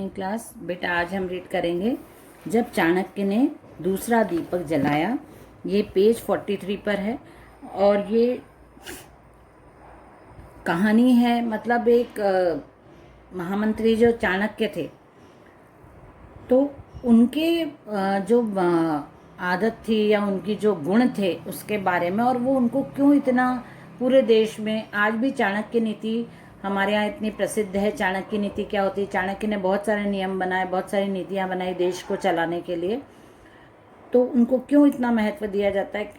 Morning class. बेटा आज हम रीड करेंगे जब चाणक्य ने दूसरा दीपक जलाया। ये पेज 43 पर है और ये कहानी है, मतलब एक महामंत्री जो चाणक्य थे, तो उनके जो आदत थी या उनकी जो गुण थे उसके बारे में, और वो उनको क्यों इतना पूरे देश में आज भी चाणक्य नीति हमारे यहाँ इतनी प्रसिद्ध है। चाणक्य नीति क्या होती है? चाणक्य ने बहुत सारे नियम बनाए, बहुत सारी नीतियाँ बनाई देश को चलाने के लिए। तो उनको क्यों इतना महत्व दिया जाता है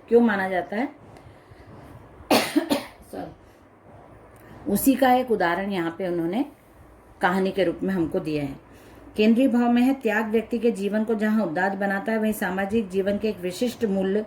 क्यों माना जाता है? उसी का एक उदाहरण यहाँ पे उन्होंने कहानी के रूप में हमको दिया है। केंद्रीय भाव में है त्याग व्यक्ति के जीवन को जहाँ उदार बनाता है, वहीं सामाजिक जीवन के एक विशिष्ट मूल्य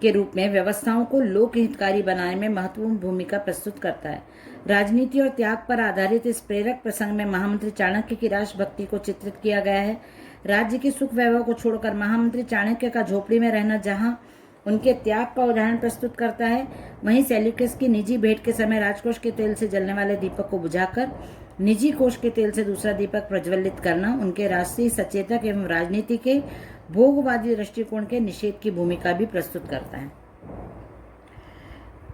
के रूप में व्यवस्थाओं को लोक हितकारी बनाने में महत्वपूर्ण भूमिका प्रस्तुत करता है। राजनीति और त्याग पर आधारित इस प्रेरक प्रसंग में महामंत्री चाणक्य की राष्ट्रभक्ति को चित्रित किया गया है। राज्य की सुख वैभव को छोड़कर महामंत्री चाणक्य का झोपड़ी में रहना जहाँ उनके त्याग का उदाहरण प्रस्तुत करता है, वहीं सेल्यूकस की निजी भेंट के समय राजकोष के तेल से जलने वाले दीपक को बुझाकर निजी कोष के तेल से दूसरा दीपक प्रज्वलित करना उनके राष्ट्रीय सचेतक एवं राजनीति के भोगवादी दृष्टिकोण के निषेध की भूमिका भी प्रस्तुत करता है।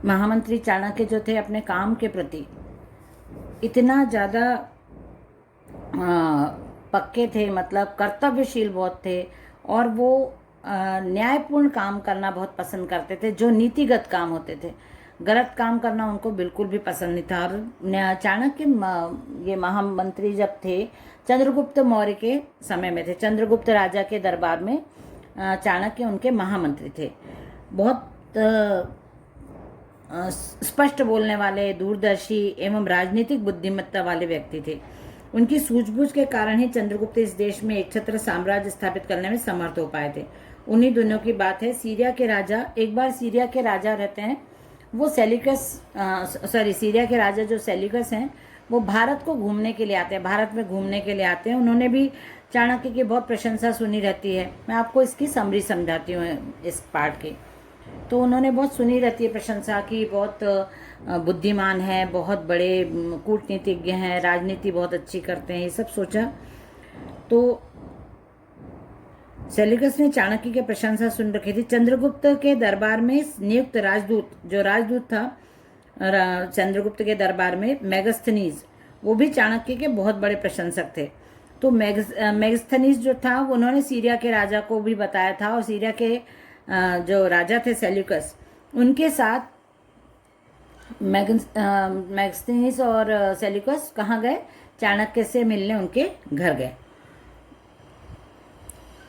महामंत्री चाणक्य जो थे अपने काम के प्रति इतना ज़्यादा पक्के थे, मतलब कर्तव्यशील बहुत थे, और वो न्यायपूर्ण काम करना बहुत पसंद करते थे। जो नीतिगत काम होते थे, गलत काम करना उनको बिल्कुल भी पसंद नहीं था। और चाणक्य ये महामंत्री जब थे चंद्रगुप्त मौर्य के समय में थे, चंद्रगुप्त राजा के दरबार में चाणक्य उनके महामंत्री थे। बहुत स्पष्ट बोलने वाले, दूरदर्शी एवं राजनीतिक बुद्धिमत्ता वाले व्यक्ति थे। उनकी सूझबूझ के कारण ही चंद्रगुप्त इस देश में एक छत्र साम्राज्य स्थापित करने में समर्थ हो पाए थे। उन्हीं दिनों की बात है, सीरिया के राजा, एक बार सीरिया के राजा रहते हैं वो सीरिया के राजा जो सेल्यूकस हैं, वो भारत को घूमने के लिए आते हैं, भारत में घूमने के लिए आते हैं। उन्होंने भी चाणक्य की बहुत प्रशंसा सुनी रहती है। मैं आपको इसकी समरी समझाती हूँ इस पार्ट की। तो उन्होंने बहुत सुनी रहती है प्रशंसा की, बहुत बुद्धिमान है, बहुत बड़े कूटनीतिज्ञ हैं, राजनीति बहुत अच्छी करते हैं, ये सब सोचा। तो सेल्यूकस ने चाणक्य की प्रशंसा सुन रखी थी। चंद्रगुप्त के दरबार में नियुक्त राजदूत था चंद्रगुप्त के दरबार में, मेगस्थनीज, वो भी चाणक्य के बहुत बड़े प्रशंसक थे। तो मेगस्थनीज जो था उन्होंने सीरिया के राजा को भी बताया था, और सीरिया के जो राजा थे सेल्यूकस, उनके साथ मेगस्थनीज और सेल्यूकस कहाँ गए? चाणक्य से मिलने उनके घर गए।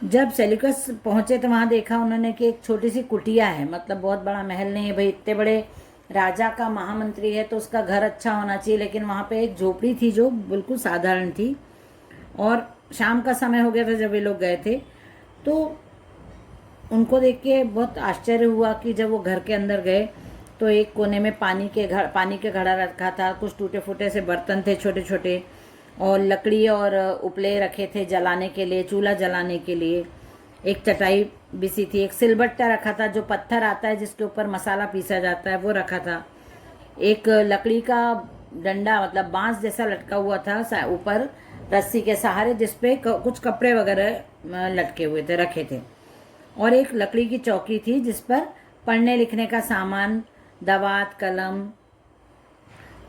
जब सेल्यूकस पहुंचे तो वहां देखा उन्होंने कि एक छोटी सी कुटिया है, मतलब बहुत बड़ा महल नहीं है भाई, इतने बड़े राजा का महामंत्री है तो उसका घर अच्छा होना चाहिए, लेकिन वहां पे एक झोपड़ी थी जो बिल्कुल साधारण थी। और शाम का समय हो गया था जब वे लोग गए थे। तो उनको देख के बहुत आश्चर्य हुआ कि जब वो घर के अंदर गए तो एक कोने में पानी के घड़ा रखा था, कुछ टूटे फूटे से बर्तन थे छोटे छोटे, और लकड़ी और उपले रखे थे जलाने के लिए, चूल्हा जलाने के लिए। एक चटाई बिछी थी, एक सिलबट्टा रखा था, जो पत्थर आता है जिसके ऊपर मसाला पीसा जाता है, वो रखा था। एक लकड़ी का डंडा, मतलब बांस जैसा लटका हुआ था ऊपर रस्सी के सहारे, जिसपे कुछ कपड़े वगैरह लटके हुए थे, रखे थे। और एक लकड़ी की चौकी थी जिस पर पढ़ने लिखने का सामान, दवात, कलम,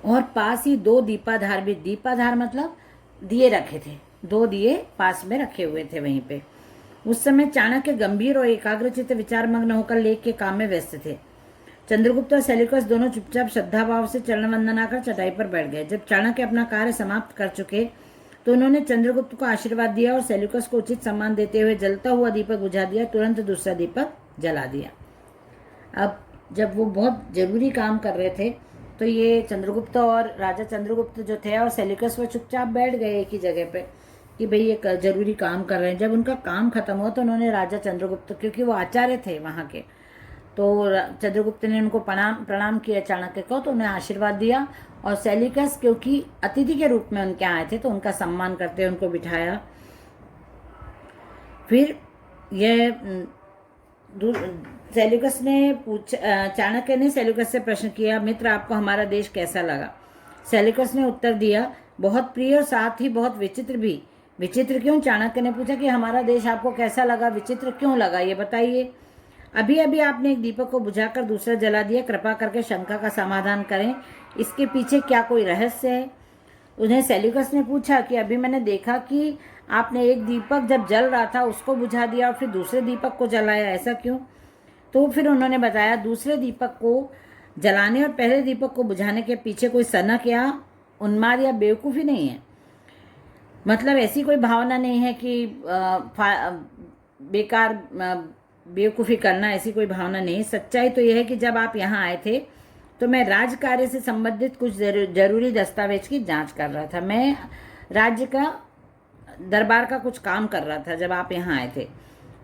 और पास ही दो दीपाधार भी, दीपाधार मतलब दिए रखे थे, 2 दिए पास में रखे हुए थे वहीं पे। उस समय चाणक्य गंभीर और एकाग्रचित्त विचार मग्न होकर लेख के काम में व्यस्त थे। चंद्रगुप्त और सेल्यूकस दोनों चुपचाप श्रद्धाभाव से चरण वंदना कर चटाई पर बैठ गए। जब चाणक्य अपना कार्य समाप्त कर चुके तो उन्होंने चंद्रगुप्त को आशीर्वाद दिया और सेल्यूकस को उचित सम्मान देते हुए जलता हुआ दीपक बुझा दिया, तुरंत दूसरा दीपक जला दिया। अब जब वो बहुत जरूरी काम कर रहे थे तो ये चंद्रगुप्त और राजा चंद्रगुप्त जो थे और सेल्यूकस वो चुपचाप बैठ गए एक ही जगह पे कि भाई एक जरूरी काम कर रहे हैं। जब उनका काम खत्म हुआ तो उन्होंने राजा चंद्रगुप्त, क्योंकि वो आचार्य थे वहाँ के, तो चंद्रगुप्त ने उनको प्रणाम किया चाणक्य को, तो उन्हें आशीर्वाद दिया। और सेल्यूकस क्योंकि अतिथि के रूप में उनके आए थे तो उनका सम्मान करते उनको बिठाया। फिर यह चाणक्य ने सेल्यूकस से प्रश्न किया, मित्र आपको हमारा देश कैसा लगा? सेल्यूकस ने उत्तर दिया, बहुत प्रिय और साथ ही बहुत विचित्र भी। विचित्र क्यों? चाणक्य ने पूछा कि हमारा देश आपको कैसा लगा, विचित्र क्यों लगा, ये बताइए। अभी अभी आपने एक दीपक को बुझाकर दूसरा जला दिया, कृपा करके शंका का समाधान करें, इसके पीछे क्या कोई रहस्य है? उन्हें सेल्यूकस ने पूछा कि अभी मैंने देखा कि आपने एक दीपक जब जल रहा था उसको बुझा दिया और फिर दूसरे दीपक को जलाया, ऐसा क्यों? तो फिर उन्होंने बताया दूसरे दीपक को जलाने और पहले दीपक को बुझाने के पीछे कोई सनक या उन्माद या बेवकूफ़ी नहीं है। मतलब ऐसी कोई भावना नहीं है कि बेकार बेवकूफ़ी करना, ऐसी कोई भावना नहीं। सच्चाई तो यह है कि जब आप यहाँ आए थे तो मैं राज कार्य से संबंधित कुछ जरूरी दस्तावेज की जांच कर रहा था। मैं राज्य का दरबार का कुछ काम कर रहा था जब आप यहाँ आए थे।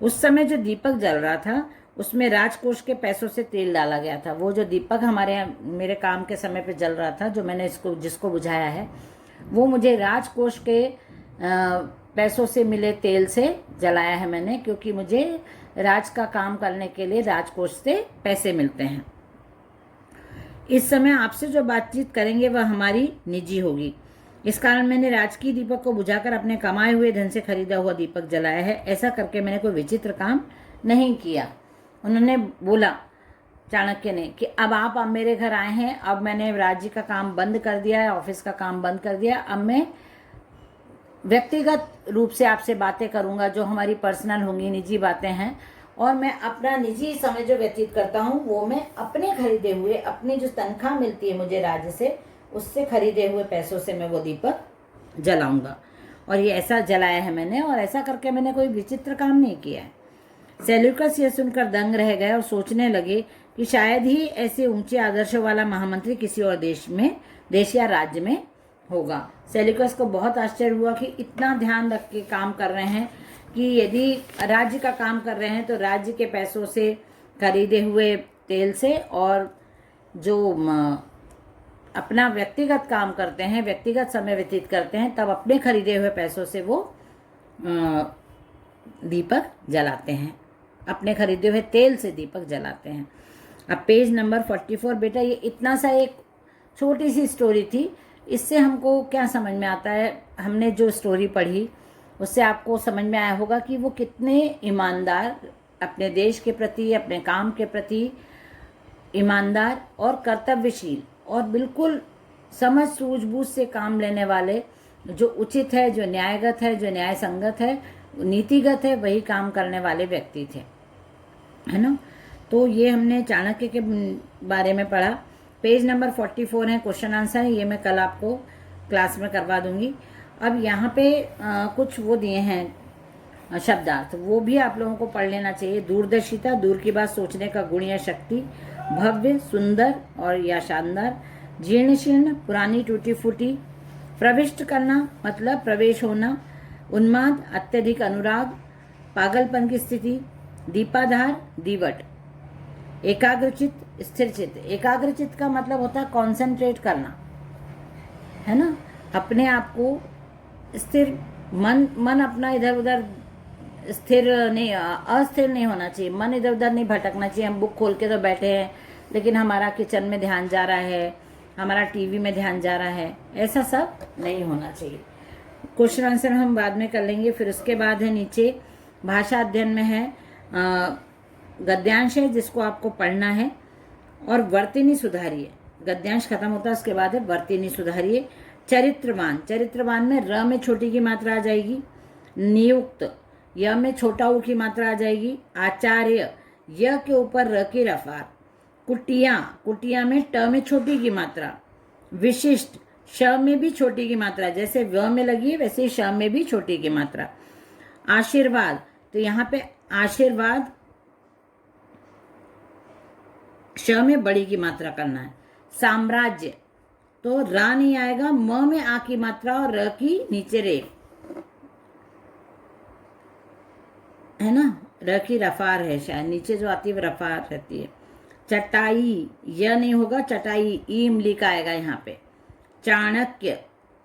उस समय जो दीपक जल रहा था उसमें राजकोष के पैसों से तेल डाला गया था। वो जो दीपक हमारे यहाँ मेरे काम के समय पे जल रहा था, जो मैंने जिसको बुझाया है, वो मुझे राजकोष के पैसों से मिले तेल से जलाया है मैंने, क्योंकि मुझे राज का काम करने के लिए राजकोष से पैसे मिलते हैं। इस समय आपसे जो बातचीत करेंगे वह हमारी निजी होगी। इस कारण मैंने राजकीय दीपक को बुझाकर अपने कमाए हुए धन से खरीदा हुआ दीपक जलाया है। ऐसा करके मैंने कोई विचित्र काम नहीं किया। उन्होंने बोला, चाणक्य ने, कि अब आप मेरे घर आए हैं, अब मैंने राज्य का काम बंद कर दिया है, ऑफिस का काम बंद कर दिया, अब मैं व्यक्तिगत रूप से आपसे बातें करूंगा जो हमारी पर्सनल होंगी, निजी बातें हैं। और मैं अपना निजी समय जो व्यतीत करता हूँ वो मैं अपने खरीदे हुए, अपनी जो तनख्वाह मिलती है मुझे राज्य से, उससे खरीदे हुए पैसों से मैं वो दीपक जलाऊंगा। और ये ऐसा जलाया है मैंने, और ऐसा करके मैंने कोई विचित्र काम नहीं किया है। सेल्यूकस यह सुनकर दंग रह गए और सोचने लगे कि शायद ही ऐसे ऊंचे आदर्शों वाला महामंत्री किसी और देश या राज्य में होगा। सेल्यूकस को बहुत आश्चर्य हुआ कि इतना ध्यान रख के काम कर रहे हैं कि यदि राज्य का काम कर रहे हैं तो राज्य के पैसों से खरीदे हुए तेल से, और जो अपना व्यक्तिगत काम करते हैं, व्यक्तिगत समय व्यतीत करते हैं, तब अपने खरीदे हुए पैसों से वो दीपक जलाते हैं, अपने खरीदे हुए तेल से दीपक जलाते हैं। अब पेज नंबर 44। बेटा ये इतना सा एक छोटी सी स्टोरी थी, इससे हमको क्या समझ में आता है, हमने जो स्टोरी पढ़ी उससे आपको समझ में आया होगा कि वो कितने ईमानदार, अपने देश के प्रति, अपने काम के प्रति ईमानदार और कर्तव्यशील और बिल्कुल समझ सूझबूझ से काम लेने वाले, जो उचित है, जो न्यायगत है, जो न्याय संगत है, नीतिगत है, वही काम करने वाले व्यक्ति थे, है ना। तो ये हमने चाणक्य के बारे में पढ़ा। पेज नंबर 44 है, क्वेश्चन आंसर है, ये मैं कल आपको क्लास में करवा दूंगी। अब यहाँ पे कुछ वो दिए हैं शब्दार्थ, वो भी आप लोगों को पढ़ लेना चाहिए। दूरदर्शिता, दूर की बात सोचने का गुण या शक्ति। भव्य, सुंदर और या शानदार। जीर्ण शीर्ण, पुरानी, टूटी फूटी। प्रविष्ट करना मतलब प्रवेश होना। उन्माद, अत्यधिक अनुराग, पागलपन की स्थिति। दीपाधार, दीवट। एकाग्रचित, स्थिरचित। एकाग्रचित का मतलब होता है कॉन्सेंट्रेट करना, है ना, अपने आप को स्थिर, मन अपना इधर उधर स्थिर नहीं, अस्थिर नहीं होना चाहिए, मन इधर उधर नहीं भटकना चाहिए। हम बुक खोल के तो बैठे हैं लेकिन हमारा किचन में ध्यान जा रहा है, हमारा टीवी में ध्यान जा रहा है, ऐसा सब नहीं होना चाहिए। क्वेश्चन आंसर हम बाद में कर लेंगे। फिर उसके बाद है नीचे भाषा अध्ययन में है गद्यांश है जिसको आपको पढ़ना है, और वर्तनी सुधारिए। गद्यांश खत्म होता है, उसके बाद है वर्तनी सुधारिए। चरित्रवान, चरित्रवान में र में छोटी की मात्रा आ जाएगी। नियुक्त, य में छोटा ऊ की मात्रा आ जाएगी। आचार्य, य के ऊपर र की रफार। कुटिया, कुटिया में ट में छोटी की मात्रा। विशिष्ट, श में भी छोटी की मात्रा, जैसे व में लगी है वैसे ही श में भी छोटी की मात्रा। आशीर्वाद, तो यहाँ पे आशीर्वाद श में बड़ी की मात्रा करना है। साम्राज्य, तो रा नहीं आएगा, म में आ की मात्रा और र की नीचे रे, है ना, र की रफार है शायद, नीचे जो आती है वो रफार रहती है। चटाई, यह नहीं होगा, चटाई ईम लिखा आएगा यहाँ पे। चाणक्य,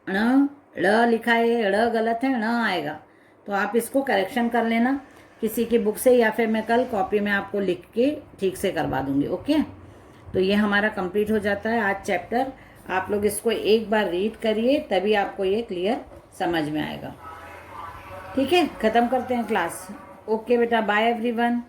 ण ड़ लिखा है, ड़ गलत है, ण आएगा, तो आप इसको करेक्शन कर लेना किसी की बुक से, या फिर मैं कल कॉपी में आपको लिख के ठीक से करवा दूंगी। ओके, तो ये हमारा कंप्लीट हो जाता है आज चैप्टर आप लोग इसको एक बार रीड करिए, तभी आपको ये क्लियर समझ में आएगा। ठीक है, ख़त्म करते हैं क्लास। ओके बेटा, बाय एवरीवन।